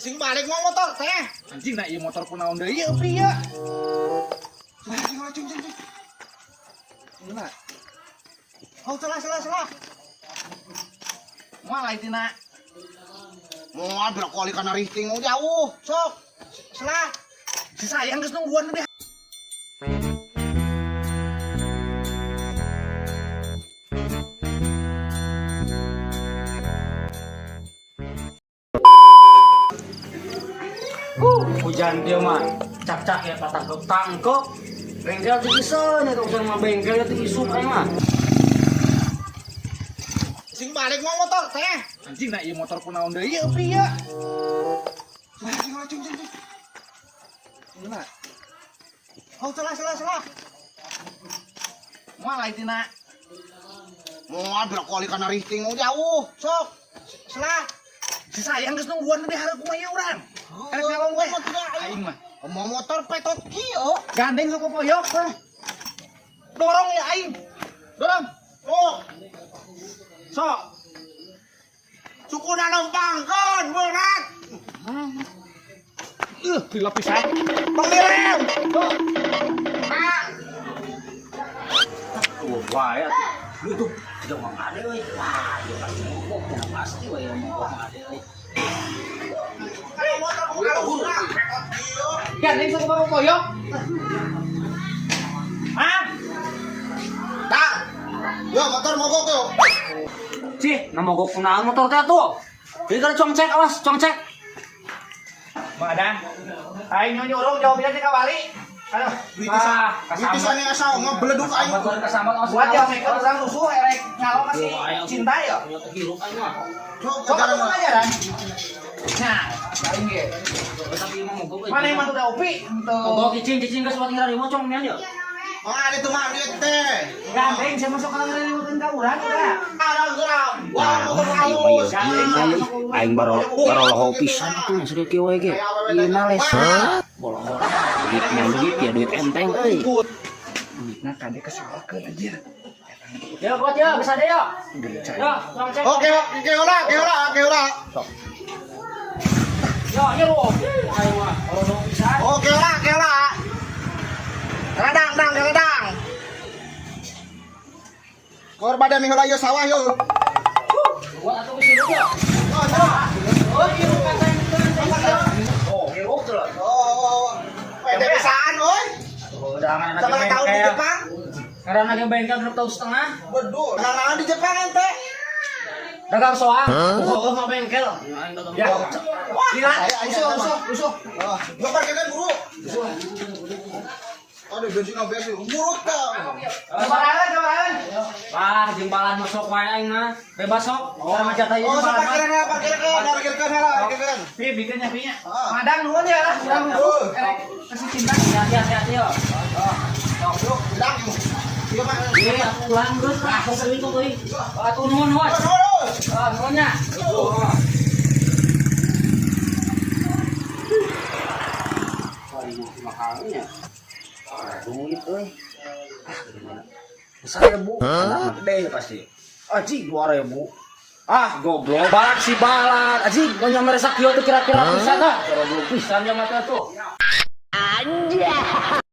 Sing balik mau motor teh. Anjing na ieu motor kunaon deui ieu pria. Cing. Gimana? Oh, salah. Malah itina. Moal berkoli kana rifting jauh. Sok. Salah. Si sayang geus nungguan teh. Hujan dia mah cak ya patah tangkep bengkel tuh bisa nih kalau sama bengkel itu isu kayak mah Sing balik mau motor teh. Anjing na ieu motor kunaon deui ieu pria. Cing. Gimana? Oh, salah. Malah itina. Moal berkoli kana rifting jauh. Sok. Salah. Si sayang geus nungguan teh hareup kumaha urang. Karek nyalong we. Aing mah mau motor petot kieu. Gandeng sok poyok. Dorong ya aing. Dorong. Oh. Sok. Sukuna lempangkeun berat. Gila pisan. Pangdirem. wah ya lu tuh tidak mau ada euy wah ieu kan mogok pasti we mogok ada euy Gandeng sok poyok. Hah? Dah. Yo motor mogok yo. Cih, na mogok kunaon motor teh tuh. Ieu kan congcek awas, congcek. Madang. Aing nyuruh jawab bisa ka bali. Aduh, Kasambat asa ngebleduk aing. Kasambat awas. Buat jam make urang rusuh erek nyalon masih cinta ya. Punya terhirup aing mah. Coba aja dan. Nah, aing ge. Tapi emang mogok. Mana emang udah upi untuk Mogok cicing geus buat ngira mau cong mian ya. oh ada tuh mah duit teh. Gandeng saya masuk ka ngeureun ka urang udah. Ada geram. Wah, Aing baru loho pisan tuh sudah kieu we ge. Ieu males. Bolong-bolong. Duit ya duit enteng euy. Duitna kade kesalkeun aja. Ya buat ya bisa deh ya. Ya, congcek. Oke, keula. Ya, nyeru. Aing mah loho pisan. Oke lah. Radang. Kor badan mi heula ieu sawah yeuh. Buat atuh geus hirup ya. Oh, hirup katanya. Oh, hirup tuh. Oh. Pede pisaan euy. Udah anak Sama tahun di Jepang. Karena lagi bengkel belum tahu setengah. Waduh, nang di Jepang ente. Dagang soang. Oh, mau bengkel. Ya. Gila, usuh. Gua parkirkan buru. Aduh, bensin obes murut ka. Cobaran. Wah, jembalan masuk wae aing mah. Bebas sok. Cara ngajak ieu Oh, jembalan. parkirkan. Pi bikinnya pinya. Madang nuhun ya, urang rusuh. Erek kasih cinta. Hati-hati yo. Yuk, bilang yuk. Ieu mah. Iya, pulang geus aku seuing tuh euy. Atuh nuhun we. Nuhunnya. Mahalnya. Duit euy. Saya bu, anak gede pasti. Aji 2000. Goblok. Balak si balak. Aji, gua nyamar sak kieu teh kira-kira bisa tah. Goblok pisan ya mata tuh. Anjay.